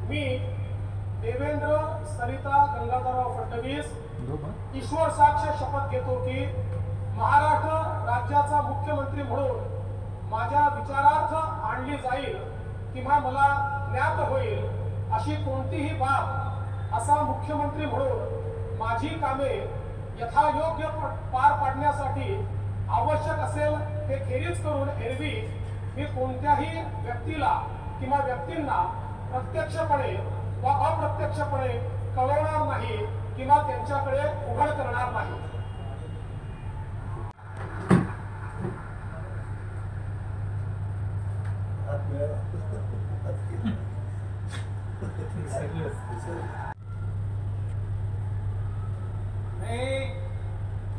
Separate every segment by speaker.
Speaker 1: मी देवेंद्र सरिता गंगाधरराव फडणवीस ईश्वर साक्ष शपथ घेतो की महाराष्ट्र राज्याचा मुख्यमंत्री म्हणून माझ्या विचारार्थ आणली जाईल किंवा मला ज्ञात होईल अशी कोणतीही बाब असा मुख्यमंत्री म्हणून माझी कामे यथायोग्य पार पाडण्यासाठी आवश्यक असेल ते खेरीज करून एरवी मी कोणत्याही व्यक्तीला किंवा व्यक्तींना प्रत्यक्षपणे व अप्रत्यक्षपणे कळवणार नाही किंवा त्यांच्याकडे उघड करणार नाही।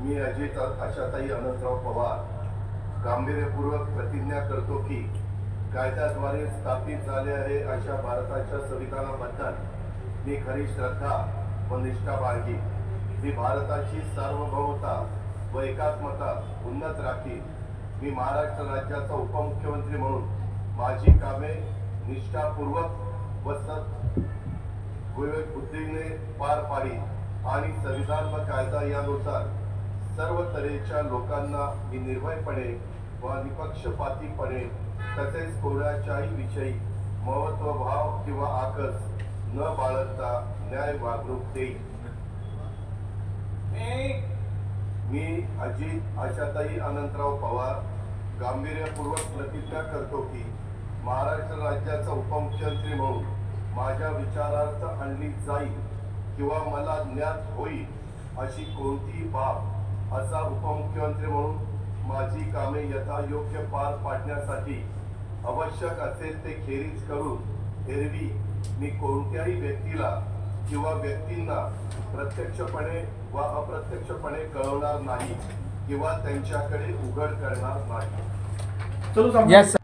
Speaker 2: मी अजित आशाताई अनंतराव पवार गांभीर्यपूर्वक प्रतिज्ञा करतो की कायद्याद्वारे स्थापित झाले आहे अशा भारताच्या संविधानाबद्दल मी खरी श्रद्धा व निष्ठा बाळगी। मी भारताची सार्वभौमता व एकात्मता उन्नत राखी। मी महाराष्ट्र राज्याचा उपमुख्यमंत्री म्हणून माझी कामे निष्ठापूर्वक व विवेक बुद्धीने पार पाडी आणि संविधान व कायदा यानुसार सर्व तऱ्हेच्या लोकांना मी निर्भयपणे व निपक्षपातीपणे तसेच कोणाच्याही विषयी महत्वभाव किंवा आकस न बाळगता न्याय वागणूक देईन। मी अजित आशाताई अनंतराव पवार गांभीर्यपूर्वक प्रतिज्ञा करतो की महाराष्ट्र राज्याचा उपमुख्यमंत्री म्हणून माझ्या विचारार्थ आणली जाईल किंवा मला ज्ञात होईल अशी कोणतीही बाब असा उपमुख्यमंत्री म्हणून माझी कामे यथायोग्य पार पाडण्यासाठी आवश्यक असेल ते खेरीज करून एरवी मी कोणत्याही व्यक्तीला किंवा व्यक्तींना प्रत्यक्षपणे व अप्रत्यक्षपणे कळवणार नाही किंवा त्यांच्याकडे उघड करणार नाही।
Speaker 3: yes,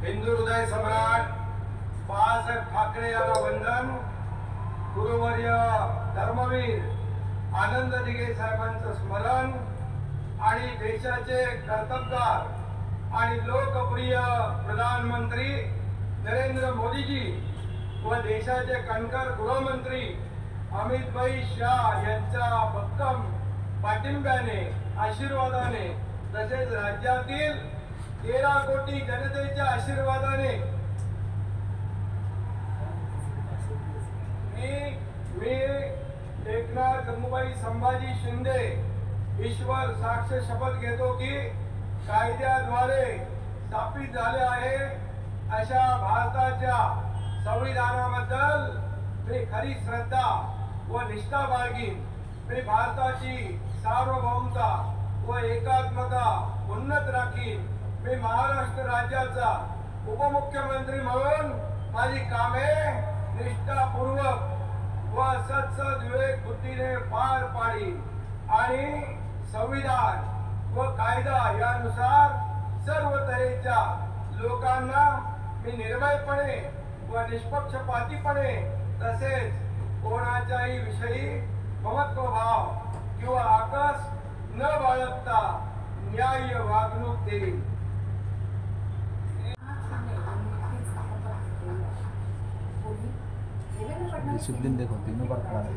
Speaker 4: हिंदू हृदय सम्राट बाळासाहेब ठाकरे यांना वंदन। गुरुवर्य धर्मवीर आनंद दिघे साहेबांचं स्मरण आणि देशाचे कर्तबगार आणि लोकप्रिय प्रधानमंत्री नरेंद्र मोदीजी व देशाचे कणखर गृहमंत्री अमित भाई शाह यांच्या भक्कम पाठिंब्याने आशीर्वादाने तसेच राज्यातील 13 कोटी जनतेच्या आशीर्वादाने मी एकनाथ गंगूबाई संभाजी शिंदे ईश्वर साक्ष शपथ घेतो की कायद्याद्वारे स्थापित झाले आहे अशा भारताच्या संविधानाबद्दल मी खरी श्रद्धा व निष्ठा बाळगीन। मी भारताची सार्वभौमता व एकात्मता उन्नत राखीन। मी महाराष्ट्र राज्याचा उपमुख्यमंत्री म्हणून माझी कामे निष्ठापूर्वक व विवेक बुद्धीने पार पाडी आणि संविधान व कायदा यानुसार सर्व तऱ्हेच्या लोकांना मी निर्भयपणे व निष्पक्षपातीपणे तसेच कोणाच्याही विषयी महत्वभाव किंवा आकस न बाळगता न्याय वागणूक देईन।
Speaker 3: डिसिप्लिन देखो तीनों बार खड़ा है।